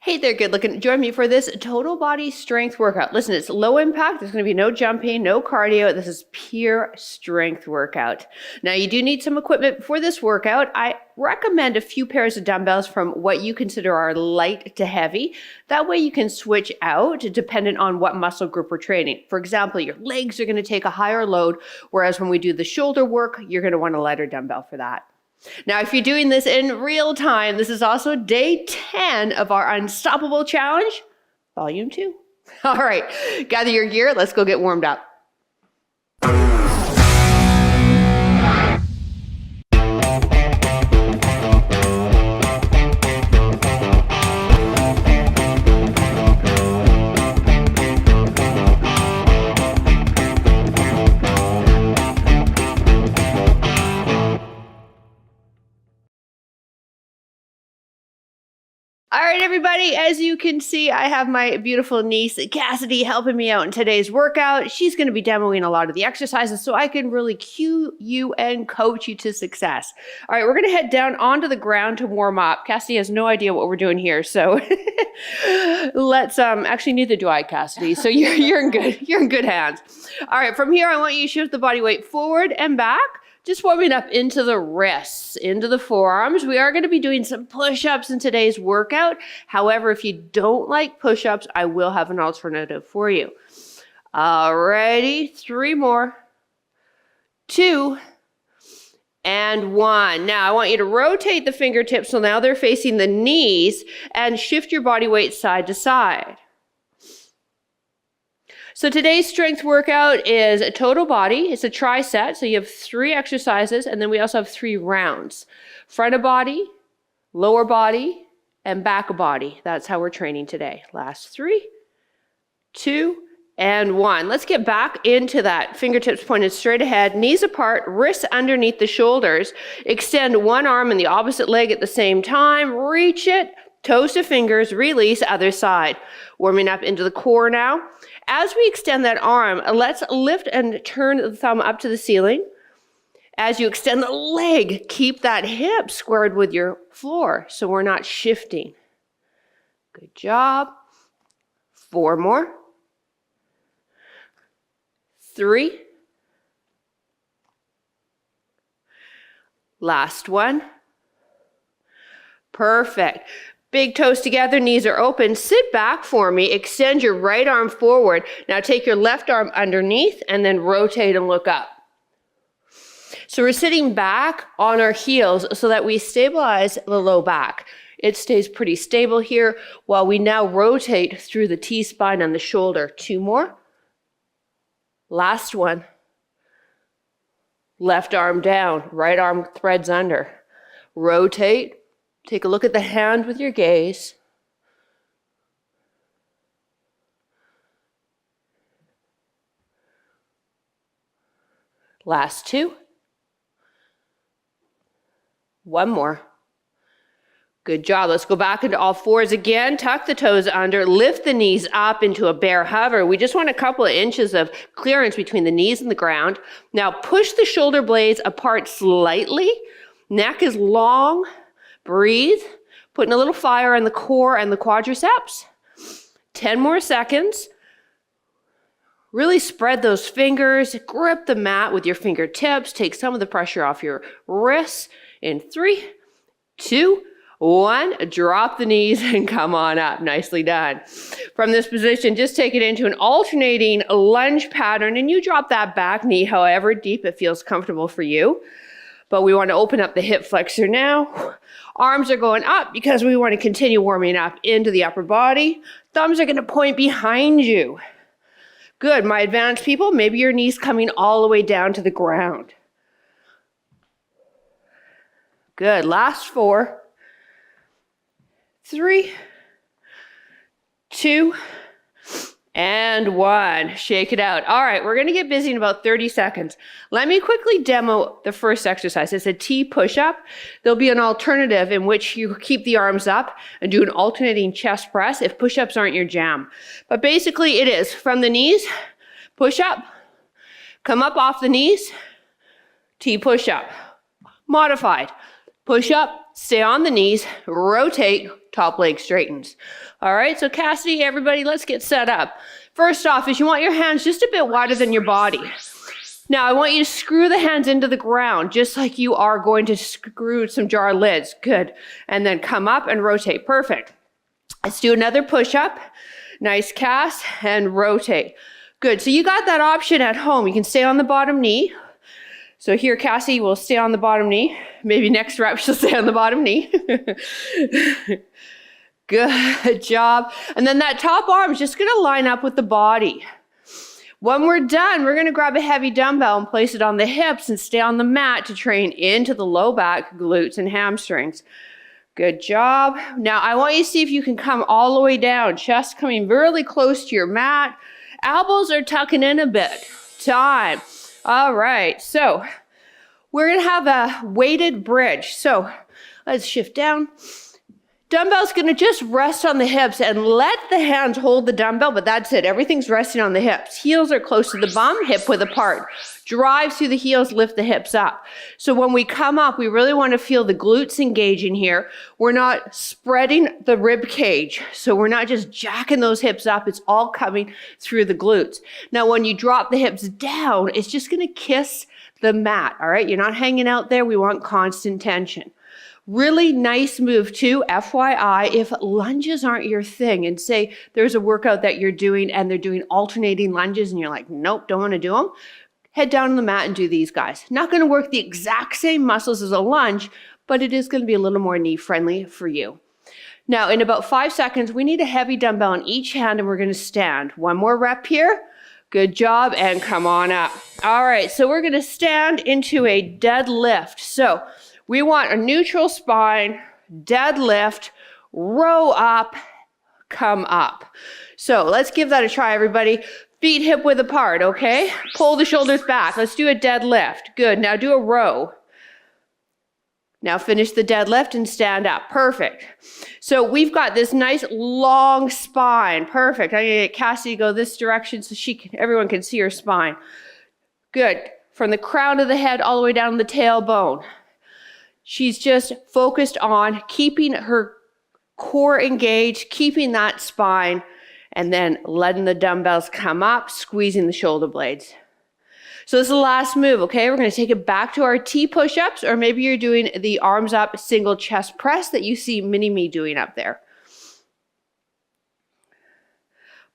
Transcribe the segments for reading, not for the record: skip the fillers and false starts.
Hey there, good looking. Join me for this total body strength workout. Listen, it's low impact. There's going to be no jumping, no cardio. This is pure strength workout. Now, you do need some equipment for this workout. I recommend a few pairs of dumbbells from what you consider are light to heavy. That way you can switch out dependent on what muscle group we're training. For example, your legs are going to take a higher load, whereas when we do the shoulder work, you're going to want a lighter dumbbell for that. Now, if you're doing this in real time, this is also day 10 of our Unstoppable Challenge, Volume 2. All right, gather your gear. Let's go get warmed up. All right, everybody, as you can see, I have my beautiful niece, Cassidy, helping me out in today's workout. She's going to be demoing a lot of the exercises so I can really cue you and coach you to success. All right, we're going to head down onto the ground to warm up. Cassidy has no idea what we're doing here, so let's, actually neither do I, Cassidy, so you're in good hands. All right, from here, I want you to shift the body weight forward and back. Just warming up into the wrists, into the forearms. We are going to be doing some push-ups in today's workout. However, if you don't like push-ups, I will have an alternative for you. Alrighty, 3 more, 2, and 1. Now, I want you to rotate the fingertips so now they're facing the knees and shift your body weight side to side. So today's strength workout is a total body. It's a tri-set, so you have 3 exercises, and then we also have 3 rounds. Front of body, lower body, and back of body. That's how we're training today. Last 3, 2, and 1. Let's get back into that. Fingertips pointed straight ahead, knees apart, wrists underneath the shoulders. Extend one arm and the opposite leg at the same time. Reach it, toes to fingers, release, other side. Warming up into the core now. As we extend that arm, let's lift and turn the thumb up to the ceiling. As you extend the leg, keep that hip squared with your floor so we're not shifting. Good job. 4 more. 3. Last one. Perfect. Big toes together, knees are open. Sit back for me. Extend your right arm forward. Now take your left arm underneath and then rotate and look up. So we're sitting back on our heels so that we stabilize the low back. It stays pretty stable here while we now rotate through the T-spine and the shoulder. 2 more. Last one. Left arm down, right arm threads under. Rotate. Take a look at the hand with your gaze. Last 2. 1 more. Good job. Let's go back into all fours again. Tuck the toes under. Lift the knees up into a bear hover. We just want a couple of inches of clearance between the knees and the ground. Now push the shoulder blades apart slightly. Neck is long. Breathe, putting a little fire in the core and the quadriceps. 10 more seconds. Really spread those fingers, grip the mat with your fingertips, take some of the pressure off your wrists. In 3, 2, 1, drop the knees and come on up. Nicely done. From this position, just take it into an alternating lunge pattern and you drop that back knee however deep it feels comfortable for you. But we want to open up the hip flexor now. Arms are going up because we want to continue warming up into the upper body. Thumbs are going to point behind you. Good. My advanced people, maybe your knees coming all the way down to the ground. Good. Last 4, 3, 2, and 1. Shake it out. All right, we're going to get busy in about 30 seconds. Let me quickly demo the first exercise. It's a T push-up. There'll be an alternative in which you keep the arms up and do an alternating chest press if push-ups aren't your jam. But basically it is from the knees, push up, come up off the knees, T push-up. Modified. Push up, stay on the knees, rotate, top leg straightens. All right, so Cassidy, everybody, let's get set up. First off is you want your hands just a bit wider than your body. Now, I want you to screw the hands into the ground, just like you are going to screw some jar lids. Good. And then come up and rotate. Perfect. Let's do another push-up. Nice cast and rotate. Good. So you got that option at home. You can stay on the bottom knee. So here, Cassie will stay on the bottom knee. Maybe next rep, she'll stay on the bottom knee. Good job. And then that top arm is just going to line up with the body. When we're done, we're going to grab a heavy dumbbell and place it on the hips and stay on the mat to train into the low back, glutes, and hamstrings. Good job. Now, I want you to see if you can come all the way down, chest coming really close to your mat. Elbows are tucking in a bit. Time. All right, so we're going to have a weighted bridge. So let's shift down. Dumbbell's going to just rest on the hips and let the hands hold the dumbbell, but that's it. Everything's resting on the hips. Heels are close to the bum, hip width apart. Drive through the heels, lift the hips up. So when we come up, we really want to feel the glutes engaging here. We're not spreading the rib cage. So we're not just jacking those hips up. It's all coming through the glutes. Now, when you drop the hips down, it's just going to kiss the mat, all right? You're not hanging out there. We want constant tension. Really nice move too, FYI, if lunges aren't your thing and say there's a workout that you're doing and they're doing alternating lunges and you're like, nope, don't want to do them, head down on the mat and do these guys. Not going to work the exact same muscles as a lunge, but it is going to be a little more knee friendly for you. Now, in about 5 seconds, we need a heavy dumbbell in each hand and we're going to stand. One more rep here. Good job, and come on up. All right, so we're going to stand into a deadlift. So we want a neutral spine, deadlift, row up, come up. So let's give that a try, everybody. Feet hip width apart, okay? Pull the shoulders back. Let's do a deadlift. Good. Now do a row. Now finish the deadlift and stand up. Perfect. So we've got this nice long spine. Perfect. I'm going to get Cassie to go this direction so everyone can see her spine. Good. From the crown of the head all the way down the tailbone. She's just focused on keeping her core engaged, keeping that spine, and then letting the dumbbells come up, squeezing the shoulder blades. So this is the last move, okay? We're going to take it back to our T push-ups, or maybe you're doing the arms up single chest press that you see mini-me doing up there.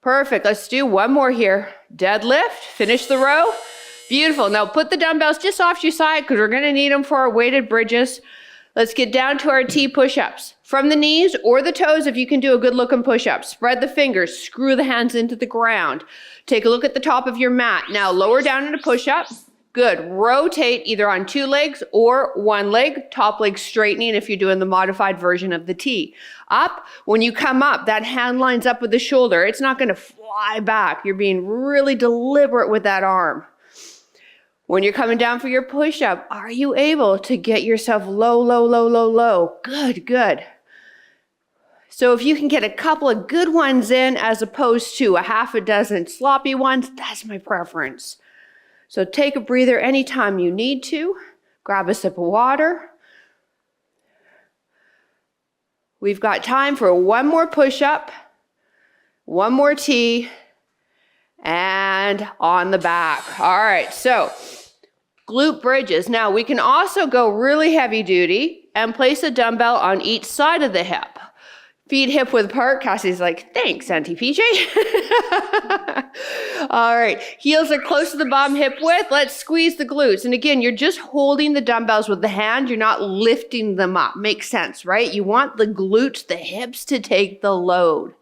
Perfect. Let's do one more here. Deadlift, finish the row. Beautiful. Now put the dumbbells just off your side because we're going to need them for our weighted bridges. Let's get down to our T push-ups. From the knees or the toes, if you can do a good looking push-up. Spread the fingers, screw the hands into the ground. Take a look at the top of your mat. Now lower down into push-up. Good. Rotate either on 2 legs or 1 leg. Top leg straightening if you're doing the modified version of the T. Up. When you come up, that hand lines up with the shoulder. It's not going to fly back. You're being really deliberate with that arm. When you're coming down for your push-up, are you able to get yourself low, low, low, low, low? Good, good. So if you can get a couple of good ones in as opposed to a half a dozen sloppy ones, that's my preference. So take a breather anytime you need to. Grab a sip of water. We've got time for one more push-up, one more T, and on the back. All right, so glute bridges. Now we can also go really heavy duty and place a dumbbell on each side of the hip. Feet hip width apart. Cassie's like, thanks, Auntie PJ. All right, heels are close to the bottom hip width. Let's squeeze the glutes. And again, you're just holding the dumbbells with the hand. You're not lifting them up. Makes sense, right? You want the glutes, the hips to take the load.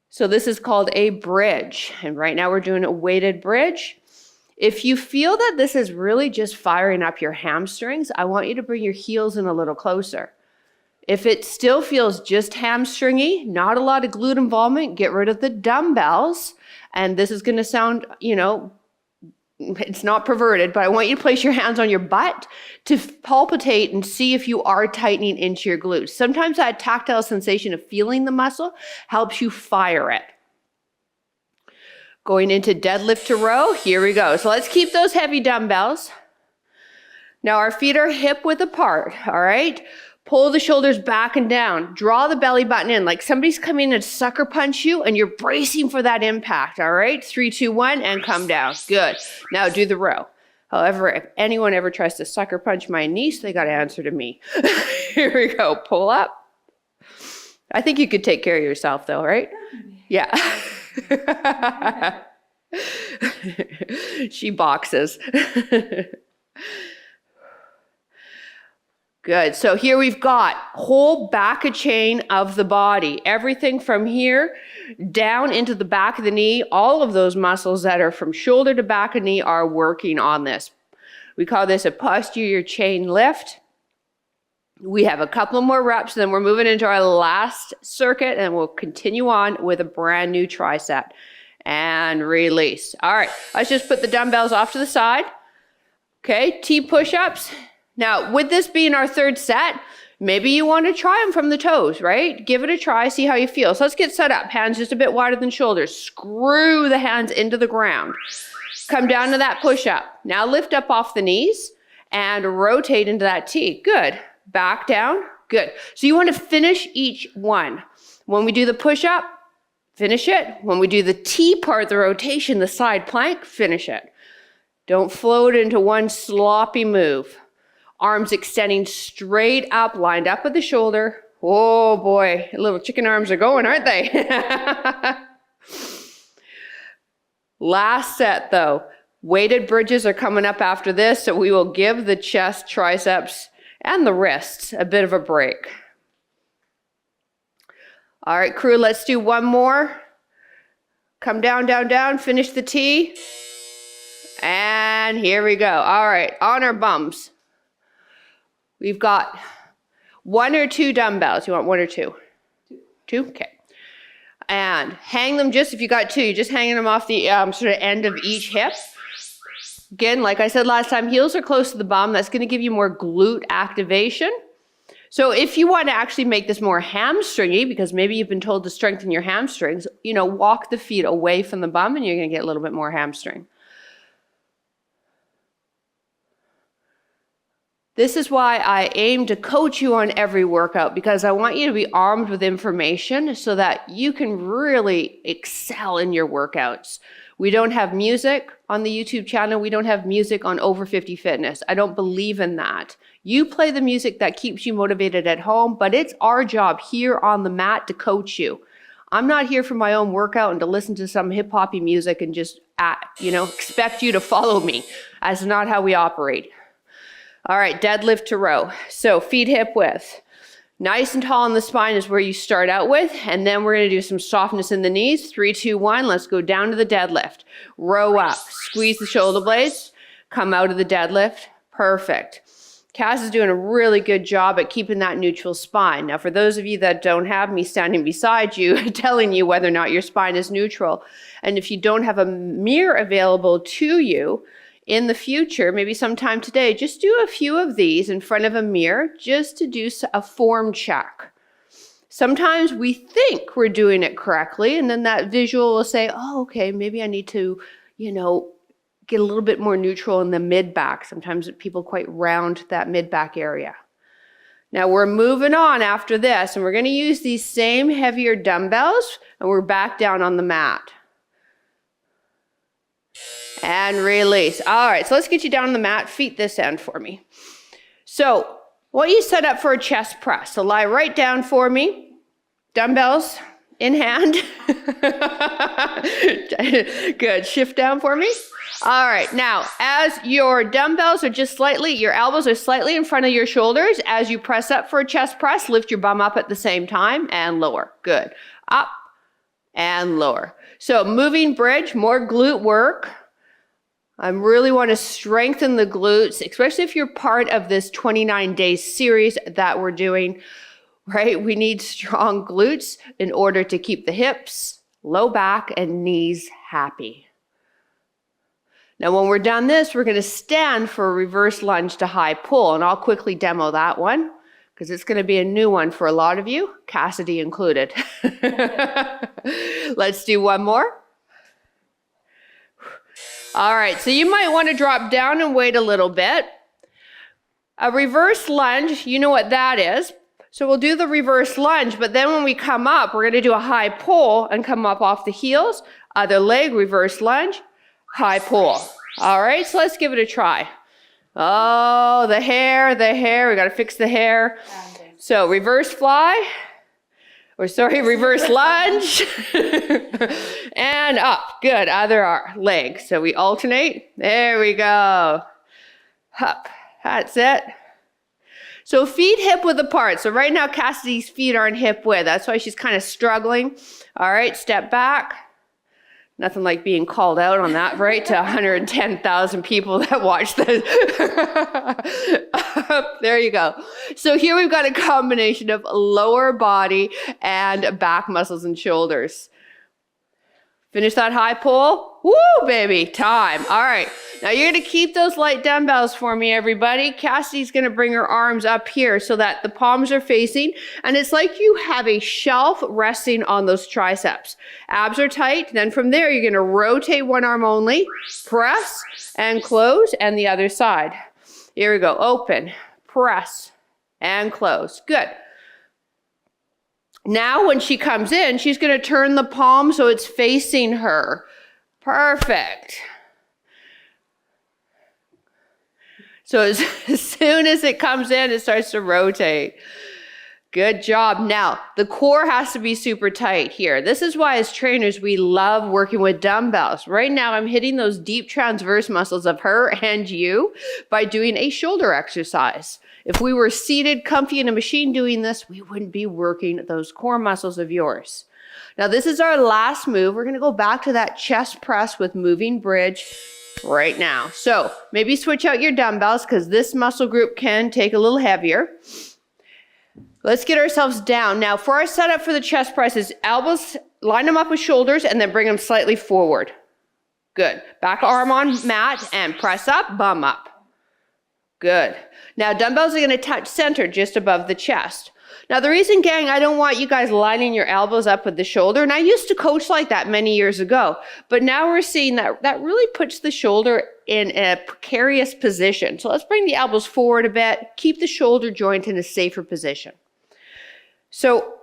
So this is called a bridge. And right now we're doing a weighted bridge. If you feel that this is really just firing up your hamstrings, I want you to bring your heels in a little closer. If it still feels just hamstringy, not a lot of glute involvement, get rid of the dumbbells. And this is going to sound, it's not perverted, but I want you to place your hands on your butt to palpitate and see if you are tightening into your glutes. Sometimes that tactile sensation of feeling the muscle helps you fire it. Going into deadlift to row, here we go. So let's keep those heavy dumbbells. Now our feet are hip width apart, all right? Pull the shoulders back and down. Draw the belly button in like somebody's coming to sucker punch you and you're bracing for that impact, all right? 3, 2, 1, and come down. Good. Now do the row. However, if anyone ever tries to sucker punch my niece, they got to answer to me. Here we go. Pull up. I think you could take care of yourself though, right? Yeah. She boxes. Good. So here we've got whole back of chain of the body. Everything from here down into the back of the knee, all of those muscles that are from shoulder to back of knee are working on this. We call this a posterior chain lift. We have a couple more reps, then we're moving into our last circuit, and we'll continue on with a brand new tricep. And release. All right, let's just put the dumbbells off to the side. Okay, T push-ups. Now, with this being our third set, maybe you want to try them from the toes, right? Give it a try, see how you feel. So let's get set up. Hands just a bit wider than shoulders. Screw the hands into the ground. Come down to that push-up. Now lift up off the knees and rotate into that T. Good. Back down. Good. So you want to finish each one. When we do the push-up, finish it. When we do the T part, the rotation, the side plank, finish it. Don't float into one sloppy move. Arms extending straight up, lined up with the shoulder. Oh boy, little chicken arms are going, aren't they? Last set though. Weighted bridges are coming up after this, so we will give the chest, triceps, and the wrists a bit of a break. All right, crew, let's do one more. Come down, down, down, finish the T. And here we go. All right, on our bums. We've got 1 or 2 dumbbells. You want 1 or 2? 2? Okay. And hang them just, if you got 2, you're just hanging them off the sort of end of each hip. Again, like I said last time, heels are close to the bum. That's going to give you more glute activation. So if you want to actually make this more hamstringy, because maybe you've been told to strengthen your hamstrings, walk the feet away from the bum and you're going to get a little bit more hamstring. This is why I aim to coach you on every workout, because I want you to be armed with information so that you can really excel in your workouts. We don't have music on the YouTube channel. We don't have music on Over-50 Fitness. I don't believe in that. You play the music that keeps you motivated at home, but it's our job here on the mat to coach you. I'm not here for my own workout and to listen to some hip-hoppy music and just, expect you to follow me. That's not how we operate. All right, deadlift to row. So feet hip width. Nice and tall in the spine is where you start out with, and then we're going to do some softness in the knees. 3, 2, 1. Let's go down to the deadlift. Row up. Squeeze the shoulder blades. Come out of the deadlift. Perfect. Cass is doing a really good job at keeping that neutral spine. Now, for those of you that don't have me standing beside you, telling you whether or not your spine is neutral, and if you don't have a mirror available to you, in the future, maybe sometime today, just do a few of these in front of a mirror just to do a form check. Sometimes we think we're doing it correctly, and then that visual will say, oh, okay, maybe I need to, get a little bit more neutral in the mid-back. Sometimes people quite round that mid-back area. Now we're moving on after this, and we're going to use these same heavier dumbbells, and we're back down on the mat. And release. All right, so let's get you down on the mat. Feet this end for me. So I want you set up for a chest press. So lie right down for me. Dumbbells in hand. Good. Shift down for me. All right, now as your dumbbells are your elbows are slightly in front of your shoulders, as you press up for a chest press, lift your bum up at the same time and lower. Good. Up and lower. So moving bridge, more glute work. I really want to strengthen the glutes, especially if you're part of this 29-day series that we're doing, right? We need strong glutes in order to keep the hips, low back, and knees happy. Now, when we're done this, we're going to stand for a reverse lunge to high pull, and I'll quickly demo that one because it's going to be a new one for a lot of you, Cassidy included. Let's do one more. All right, so you might want to drop down and wait a little bit. A reverse lunge, you know what that is. So we'll do the reverse lunge, but then when we come up, we're going to do a high pull and come up off the heels. Other leg, reverse lunge, high pull. All right, so let's give it a try. Oh, the hair, we got to fix the hair. So reverse fly, reverse lunge, and up. Good, other leg. So we alternate. There we go. Up, that's it. So feet hip width apart. So right now Cassidy's feet aren't hip width. That's why she's kind of struggling. All right, step back. Nothing like being called out on that, right? To 110,000 people that watch this. There you go. So here we've got a combination of lower body and back muscles and shoulders. Finish that high pull. Woo, baby, time. All right, now you're gonna keep those light dumbbells for me, everybody. Cassidy's gonna bring her arms up here so that the palms are facing, and it's like you have a shelf resting on those triceps. Abs are tight, then from there, you're gonna rotate one arm only, press and close, and the other side. Here we go, open, press, and close. Good. Now when she comes in, she's gonna turn the palm so it's facing her. Perfect. So as soon as it comes in, it starts to rotate. Good job. Now, the core has to be super tight here. This is why as trainers, we love working with dumbbells. Right now, I'm hitting those deep transverse muscles of her and you by doing a shoulder exercise. If we were seated comfy in a machine doing this, we wouldn't be working those core muscles of yours. Now, this is our last move. We're going to go back to that chest press with moving bridge right now. So maybe switch out your dumbbells because this muscle group can take a little heavier. Let's get ourselves down. Now, for our setup for the chest presses, elbows, line them up with shoulders and then bring them slightly forward. Good. Back arm on mat and press up, bum up. Good. Now, dumbbells are going to touch center just above the chest. Now, the reason, gang, I don't want you guys lining your elbows up with the shoulder, and I used to coach like that many years ago, but now we're seeing that really puts the shoulder in a precarious position. So let's bring the elbows forward a bit, keep the shoulder joint in a safer position. So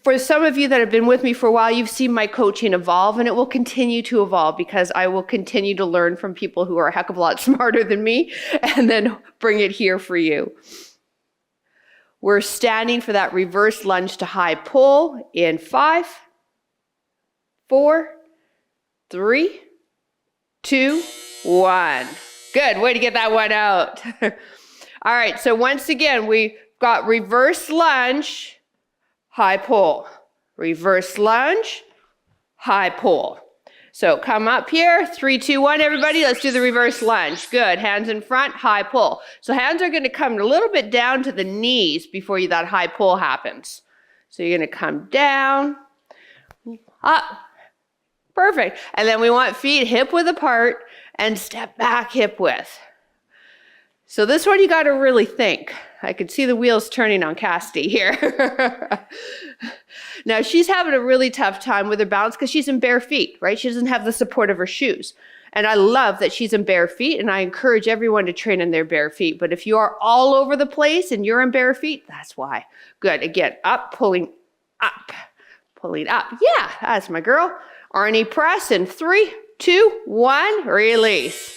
for some of you that have been with me for a while, you've seen my coaching evolve, and it will continue to evolve because I will continue to learn from people who are a heck of a lot smarter than me and then bring it here for you. We're standing for that reverse lunge to high pull in 5, 4, 3, 2, 1. Good, way to get that one out. All right, so once again, we got reverse lunge, high pull. Reverse lunge, high pull. So come up here, 3, 2, 1, everybody. Let's do the reverse lunge. Good, hands in front, high pull. So hands are gonna come a little bit down to the knees before that high pull happens. So you're gonna come down, up, perfect. And then we want feet hip width apart and step back hip width. So this one you gotta really think. I could see the wheels turning on Cassidy here. Now she's having a really tough time with her balance because she's in bare feet, right? She doesn't have the support of her shoes. And I love that she's in bare feet, and I encourage everyone to train in their bare feet. But if you are all over the place and you're in bare feet, that's why. Good, again, up, pulling up, pulling up. Yeah, that's my girl. Arnie press in 3, 2, 1, release.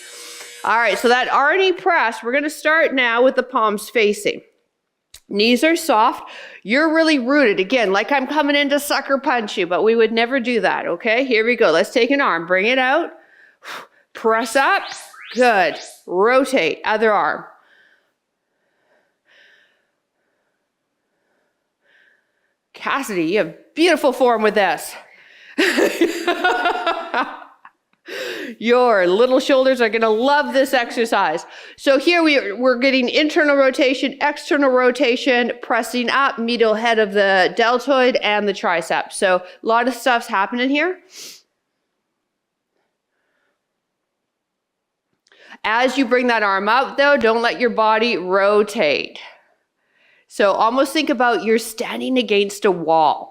All right, so that Arnie press, we're gonna start now with the palms facing. Knees are soft. You're really rooted. Again, like I'm coming in to sucker punch you, but we would never do that, okay? Here we go. Let's take an arm. Bring it out. Press up. Good. Rotate. Other arm. Cassidy, you have beautiful form with this. Your little shoulders are going to love this exercise. So here we're getting internal rotation, external rotation, pressing up, medial head of the deltoid and the tricep. So a lot of stuff's happening here. As you bring that arm out though, don't let your body rotate. So almost think about you're standing against a wall.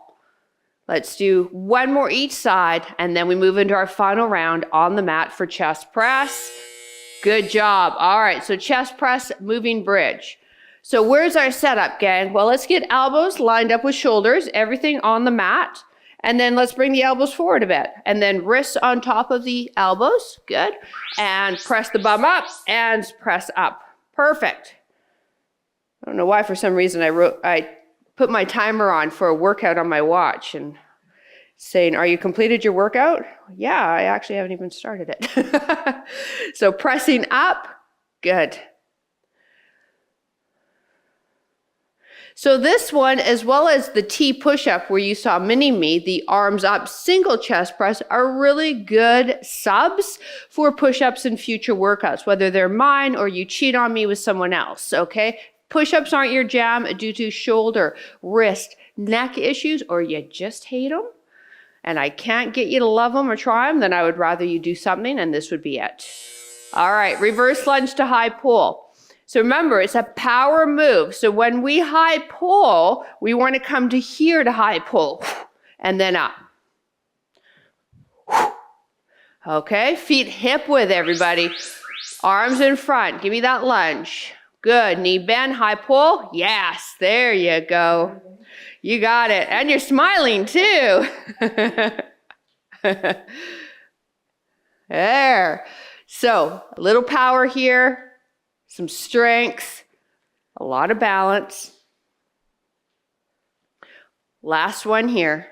Let's do one more each side, and then we move into our final round on the mat for chest press. Good job. All right, so chest press, moving bridge. So where's our setup, gang? Well, let's get elbows lined up with shoulders, everything on the mat. And then let's bring the elbows forward a bit. And then wrists on top of the elbows. Good. And press the bum up and press up. Perfect. I don't know why for some reason I put my timer on for a workout on my watch and saying, are you completed your workout? Yeah, I actually haven't even started it. So pressing up. Good. So this one, as well as the T push-up where you saw mini-me, the arms up single chest press are really good subs for push-ups in future workouts, whether they're mine or you cheat on me with someone else, okay? Push-ups aren't your jam due to shoulder, wrist, neck issues, or you just hate them, and I can't get you to love them or try them, then I would rather you do something, and this would be it. All right, reverse lunge to high pull. So remember, it's a power move. So when we high pull, we want to come to here to high pull, and then up. Okay, feet hip width, everybody. Arms in front, give me that lunge. Good, knee bend, high pull. Yes, there you go. You got it, and you're smiling too. There. So a little power here, some strength, a lot of balance. Last one here.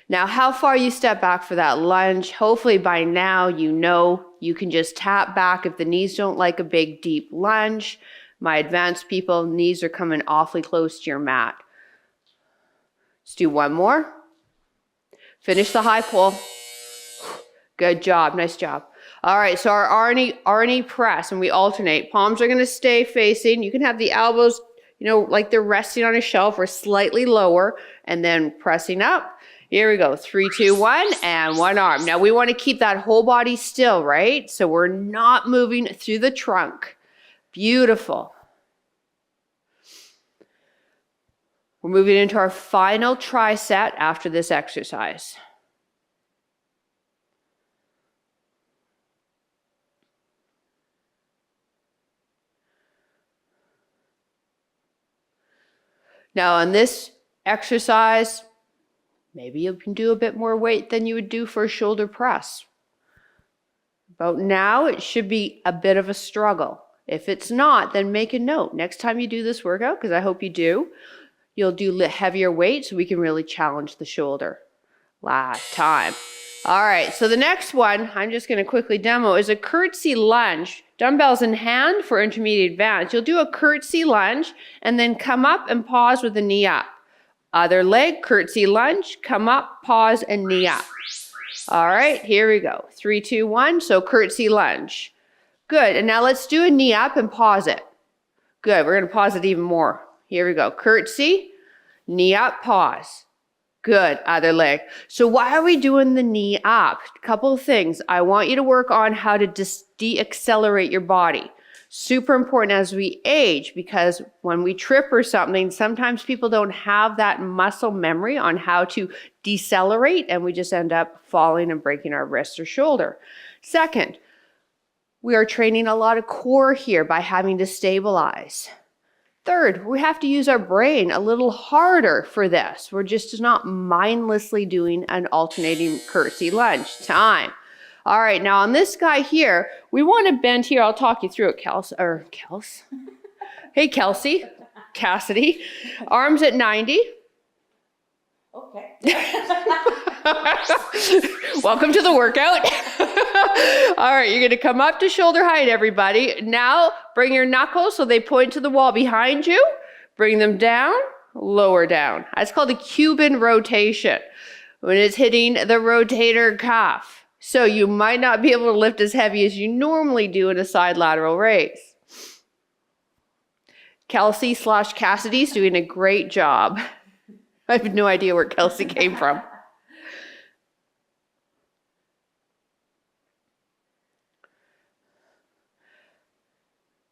Now, how far you step back for that lunge, hopefully by now you know you can just tap back if the knees don't like a big, deep lunge. My advanced people, knees are coming awfully close to your mat. Let's do one more. Finish the high pull. Good job, nice job. All right, so our R&E press, and we alternate. Palms are gonna stay facing. You can have the elbows, like they're resting on a shelf or slightly lower, and then pressing up. Here we go, 3, 2, 1, and one arm. Now we wanna keep that whole body still, right? So we're not moving through the trunk. Beautiful. We're moving into our final tri-set after this exercise. Now on this exercise, maybe you can do a bit more weight than you would do for a shoulder press. About now, it should be a bit of a struggle. If it's not, then make a note. Next time you do this workout, because I hope you do, you'll do heavier weight so we can really challenge the shoulder. Last time. All right, so the next one, I'm just gonna quickly demo, is a curtsy lunge. Dumbbells in hand for intermediate advanced. You'll do a curtsy lunge and then come up and pause with the knee up. Other leg, curtsy lunge, come up, pause, and knee up. All right, here we go. 3, 2, 1, so curtsy lunge. Good, and now let's do a knee up and pause it. Good, we're gonna pause it even more. Here we go, curtsy, knee up, pause. Good, other leg. So why are we doing the knee up? A couple of things. I want you to work on how to de-accelerate your body. Super important as we age, because when we trip or something, sometimes people don't have that muscle memory on how to decelerate, and we just end up falling and breaking our wrist or shoulder. Second, we are training a lot of core here by having to stabilize. Third, we have to use our brain a little harder for this. We're just not mindlessly doing an alternating curtsy lunge. Time. All right, now on this guy here, we want to bend here. I'll talk you through it, Kels. Hey, Kelsey, Cassidy. Arms at 90. Okay. Welcome to the workout. All right, you're gonna come up to shoulder height, everybody. Now, bring your knuckles so they point to the wall behind you. Bring them down, lower down. That's called a Cuban rotation, when it's hitting the rotator cuff. So you might not be able to lift as heavy as you normally do in a side lateral raise. Kelsey / Cassidy's doing a great job. I have no idea where Kelsey came from.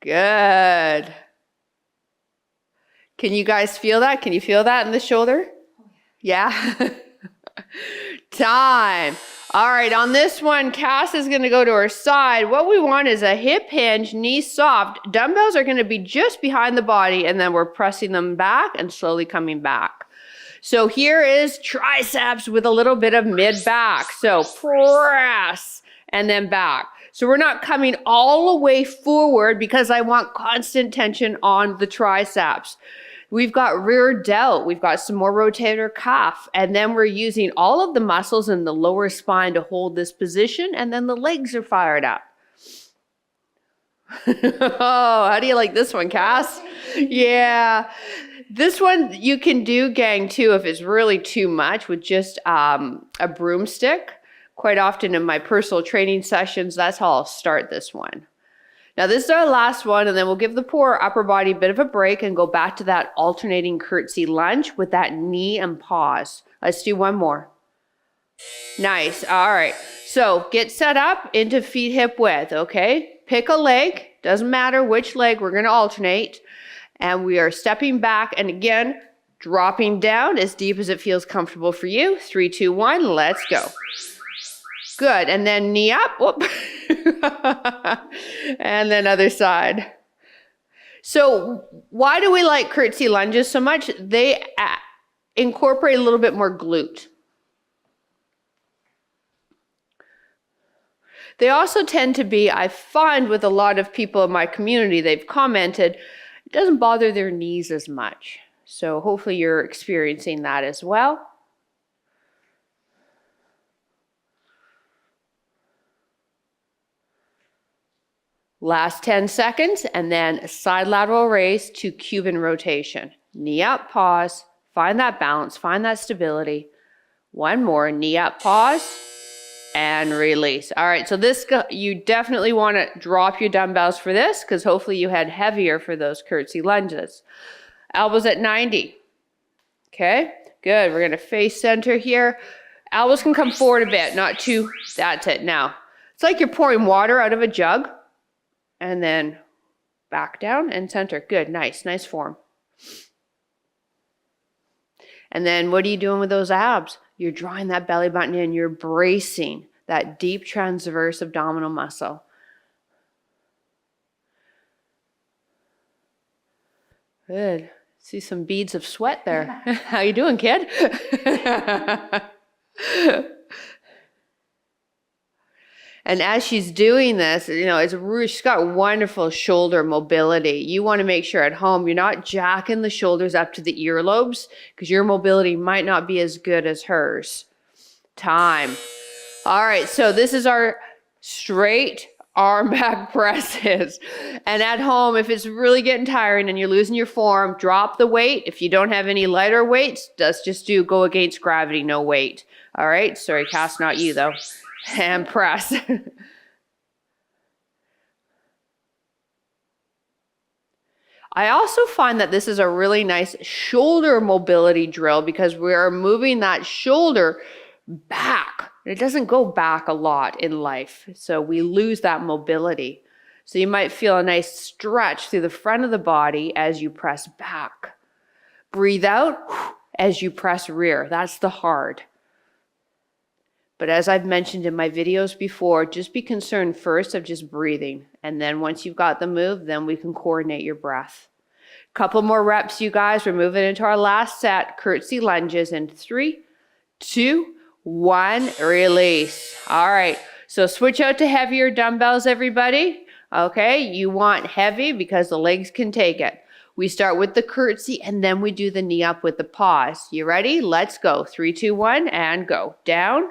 Good. Can you guys feel that? Can you feel that in the shoulder? Yeah? Time. All right, on this one, Cass is going to go to her side. What we want is a hip hinge, knee soft. Dumbbells are going to be just behind the body, and then we're pressing them back and slowly coming back. So here is triceps with a little bit of mid-back. So press and then back. So we're not coming all the way forward because I want constant tension on the triceps. We've got rear delt, we've got some more rotator cuff, and then we're using all of the muscles in the lower spine to hold this position, and then the legs are fired up. Oh, how do you like this one, Cass? Yeah. This one you can do, gang, too, if it's really too much with just a broomstick. Quite often in my personal training sessions, that's how I'll start this one. Now this is our last one, and then we'll give the poor upper body a bit of a break and go back to that alternating curtsy lunge with that knee and pause. Let's do one more. Nice. All right. So get set up into feet hip width, okay? Pick a leg. Doesn't matter which leg. We're going to alternate. And we are stepping back and again, dropping down as deep as it feels comfortable for you. 3, 2, 1. Let's go. Good. And then knee up. Whoop. And then other side. So why do we like curtsy lunges so much? They incorporate a little bit more glute. They also tend to be, I find with a lot of people in my community, they've commented, it doesn't bother their knees as much. So hopefully you're experiencing that as well. Last 10 seconds, and then side lateral raise to Cuban rotation. Knee up, pause, find that balance, find that stability. One more, knee up, pause, and release. All right, so this, you definitely want to drop your dumbbells for this because hopefully you had heavier for those curtsy lunges. Elbows at 90. Okay, good. We're going to face center here. Elbows can come forward a bit, not too, that's it. Now, it's like you're pouring water out of a jug. And then back down and center. Good, nice form. And then what are you doing with those abs? You're drawing that belly button in. You're bracing that deep transverse abdominal muscle. Good. See some beads of sweat there. How you doing, kid? And as she's doing this, you know, she's got wonderful shoulder mobility. You want to make sure at home you're not jacking the shoulders up to the earlobes because your mobility might not be as good as hers. Time. All right, so this is our straight arm back presses. And at home, if it's really getting tiring and you're losing your form, drop the weight. If you don't have any lighter weights, just go against gravity, no weight. All right, sorry, Cass, not you though. And press. I also find that this is a really nice shoulder mobility drill because we are moving that shoulder back. It doesn't go back a lot in life, so we lose that mobility. So you might feel a nice stretch through the front of the body as you press back. Breathe out as you press rear. That's the hard. But as I've mentioned in my videos before, just be concerned first of just breathing. And then once you've got the move, then we can coordinate your breath. Couple more reps, you guys. We're moving into our last set, curtsy lunges in 3, 2, 1, release. All right, so switch out to heavier dumbbells, everybody. Okay, you want heavy because the legs can take it. We start with the curtsy and then we do the knee up with the pause. You ready? Let's go. 3, 2, 1, and go. Down,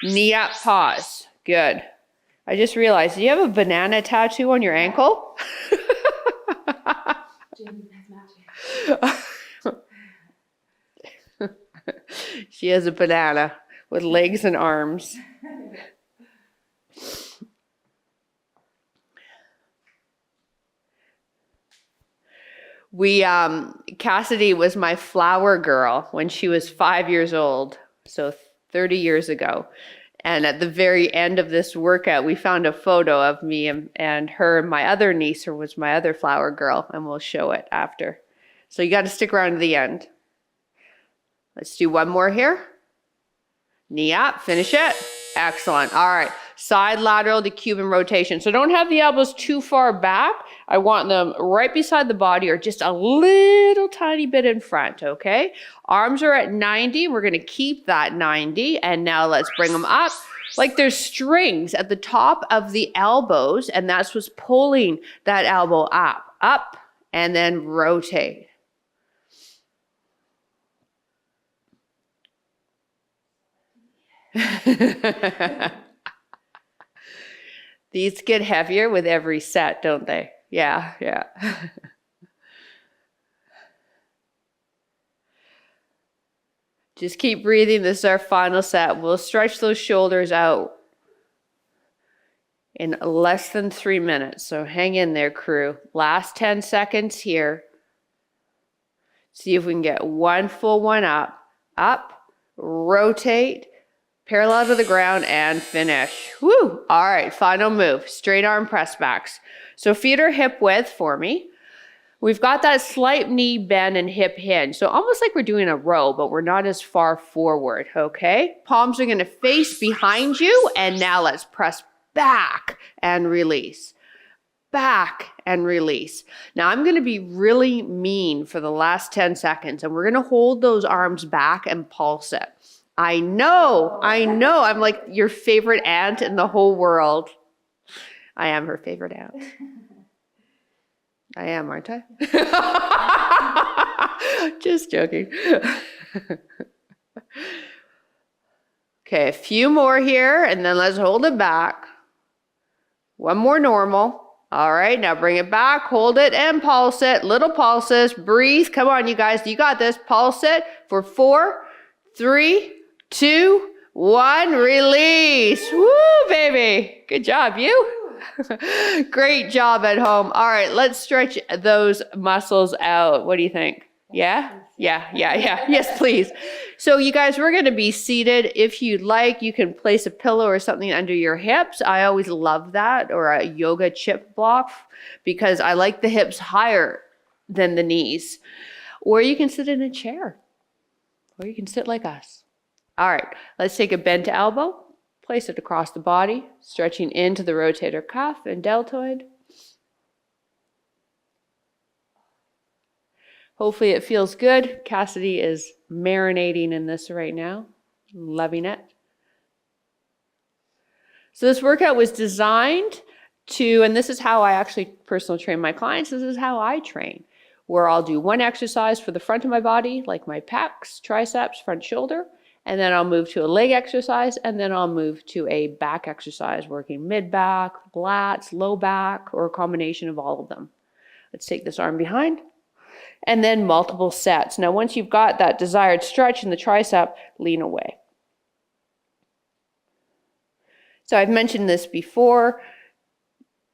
knee up, pause. Good. I just realized, do you have a banana tattoo on your ankle? She has a banana with legs and arms. Cassidy was my flower girl when she was 5 years old, so 30 years ago. And at the very end of this workout, we found a photo of me and her, and my other niece, who was my other flower girl, and we'll show it after. So you got to stick around to the end. Let's do one more here. Knee up, finish it. Excellent. All right. Side lateral to Cuban rotation. So don't have the elbows too far back. I want them right beside the body or just a little tiny bit in front, okay? Arms are at 90. We're going to keep that 90. And now let's bring them up. Like there's strings at the top of the elbows, and that's what's pulling that elbow up, and then rotate. These get heavier with every set, don't they? Yeah, yeah. Just keep breathing. This is our final set. We'll stretch those shoulders out in less than 3 minutes. So hang in there, crew. Last 10 seconds here. See if we can get one full one up, rotate, parallel to the ground, and finish. Woo! All right, final move. Straight arm press backs. So feet are hip width for me. We've got that slight knee bend and hip hinge. So almost like we're doing a row, but we're not as far forward, okay? Palms are gonna face behind you, and now let's press back and release. Back and release. Now I'm gonna be really mean for the last 10 seconds, and we're gonna hold those arms back and pulse it. I know, I'm like your favorite aunt in the whole world. I am her favorite aunt. I am, aren't I? Just joking. Okay, a few more here, and then let's hold it back. One more normal. All right, now bring it back, hold it, and pulse it. Little pulses, breathe. Come on, you guys, you got this. Pulse it for 4, 3, 2, 1, release. Woo, baby. Good job, you. Great job at home. All right, let's stretch those muscles out. What do you think? Yeah? Yes, please. So you guys, we're going to be seated. If you'd like, you can place a pillow or something under your hips. I always love that, or a yoga chip block, because I like the hips higher than the knees. Or you can sit in a chair, or you can sit like us. All right, let's take a bent elbow. Place it across the body, stretching into the rotator cuff and deltoid. Hopefully it feels good. Cassidy is marinating in this right now, loving it. So this workout was designed to, and this is how I actually personally train my clients, this is how I train, where I'll do one exercise for the front of my body, like my pecs, triceps, front shoulder, and then I'll move to a leg exercise, and then I'll move to a back exercise, working mid-back, lats, low back, or a combination of all of them. Let's take this arm behind, and then multiple sets. Now, once you've got that desired stretch in the tricep, lean away. So I've mentioned this before.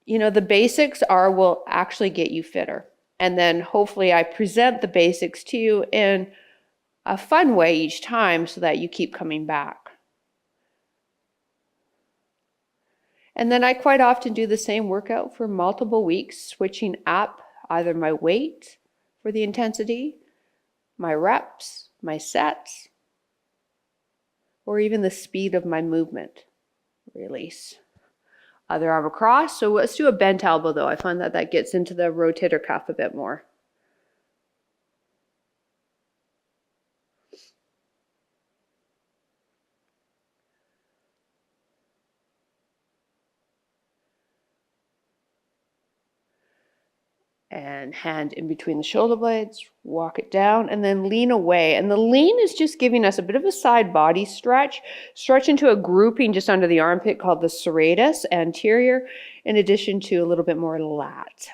You know, the basics will actually get you fitter. And then hopefully I present the basics to you in a fun way each time so that you keep coming back. And then I quite often do the same workout for multiple weeks, switching up either my weight for the intensity, my reps, my sets, or even the speed of my movement. Release. Other arm across. So let's do a bent elbow though. I find that that gets into the rotator cuff a bit more. And hand in between the shoulder blades, walk it down, and then lean away. And the lean is just giving us a bit of a side body stretch into a grouping just under the armpit called the serratus anterior, in addition to a little bit more lat.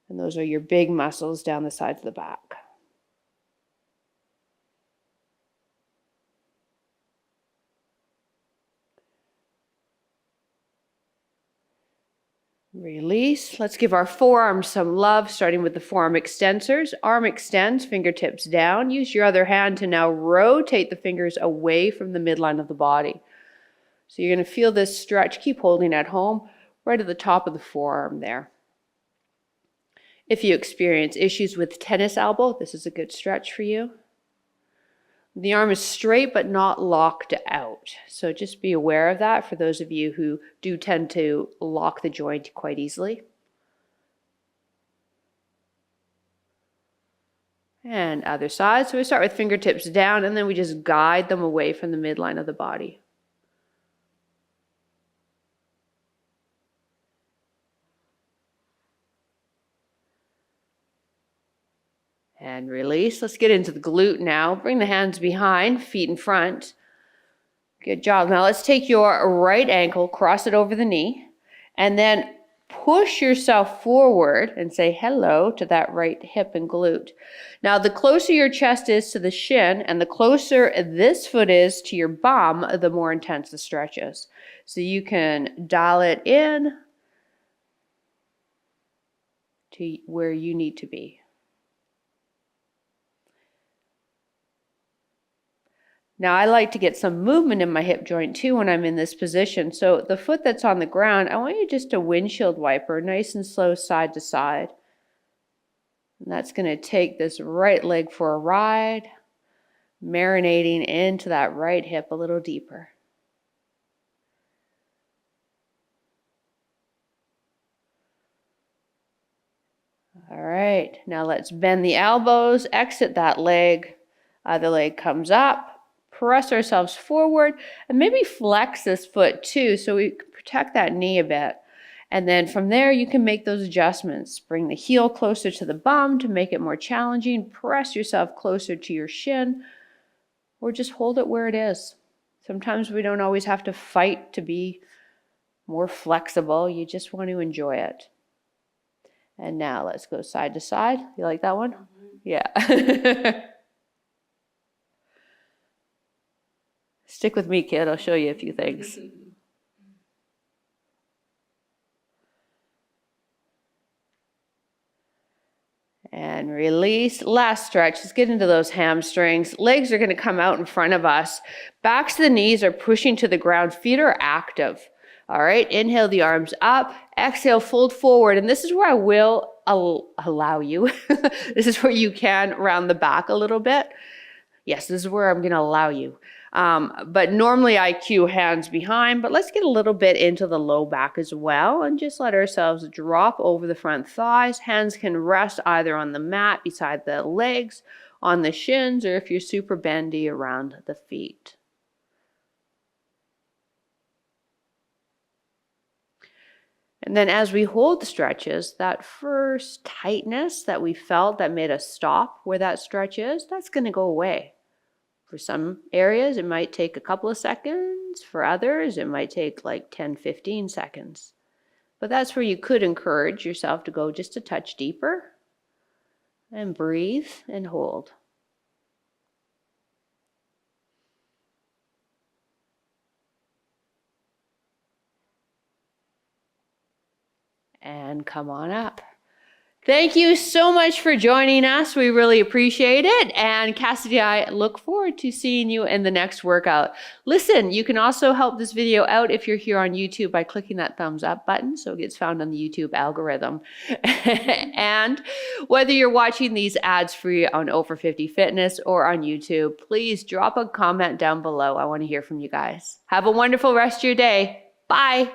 And those are your big muscles down the sides of the back. Release. Let's give our forearms some love, starting with the forearm extensors. Arm extends, fingertips down. Use your other hand to now rotate the fingers away from the midline of the body. So you're going to feel this stretch. Keep holding at home, right at the top of the forearm there. If you experience issues with tennis elbow, this is a good stretch for you. The arm is straight but not locked out. So just be aware of that for those of you who do tend to lock the joint quite easily. And other side. So we start with fingertips down and then we just guide them away from the midline of the body. And release. Let's get into the glute now. Bring the hands behind, feet in front. Good job. Now let's take your right ankle, cross it over the knee, and then push yourself forward and say hello to that right hip and glute. Now the closer your chest is to the shin and the closer this foot is to your bum, the more intense the stretch is. So you can dial it in to where you need to be. Now I like to get some movement in my hip joint too when I'm in this position. So the foot that's on the ground, I want you just to windshield wiper, nice and slow side to side. And that's going to take this right leg for a ride, marinating into that right hip a little deeper. All right, now let's bend the elbows, exit that leg. Other leg comes up. Press ourselves forward and maybe flex this foot too so we protect that knee a bit. And then from there you can make those adjustments. Bring the heel closer to the bum to make it more challenging. Press yourself closer to your shin or just hold it where it is. Sometimes we don't always have to fight to be more flexible. You just want to enjoy it. And now let's go side to side. You like that one? Yeah. Stick with me, kid. I'll show you a few things. And release. Last stretch. Let's get into those hamstrings. Legs are going to come out in front of us. Backs to the knees are pushing to the ground. Feet are active. All right. Inhale the arms up. Exhale, fold forward. And this is where I will allow you. This is where you can round the back a little bit. Yes, this is where I'm going to allow you. But normally I cue hands behind, but let's get a little bit into the low back as well and just let ourselves drop over the front thighs. Hands can rest either on the mat beside the legs, on the shins, or if you're super bendy around the feet. And then as we hold the stretches, that first tightness that we felt that made us stop where that stretch is, that's going to go away. For some areas, it might take a couple of seconds. For others, it might take like 10, 15 seconds. But that's where you could encourage yourself to go just a touch deeper and breathe and hold. And come on up. Thank you so much for joining us. We really appreciate it. And Cassidy and I look forward to seeing you in the next workout. Listen, you can also help this video out if you're here on YouTube by clicking that thumbs up button so it gets found on the YouTube algorithm. And whether you're watching these ads free on Over 50 Fitness or on YouTube, please drop a comment down below. I want to hear from you guys. Have a wonderful rest of your day. Bye.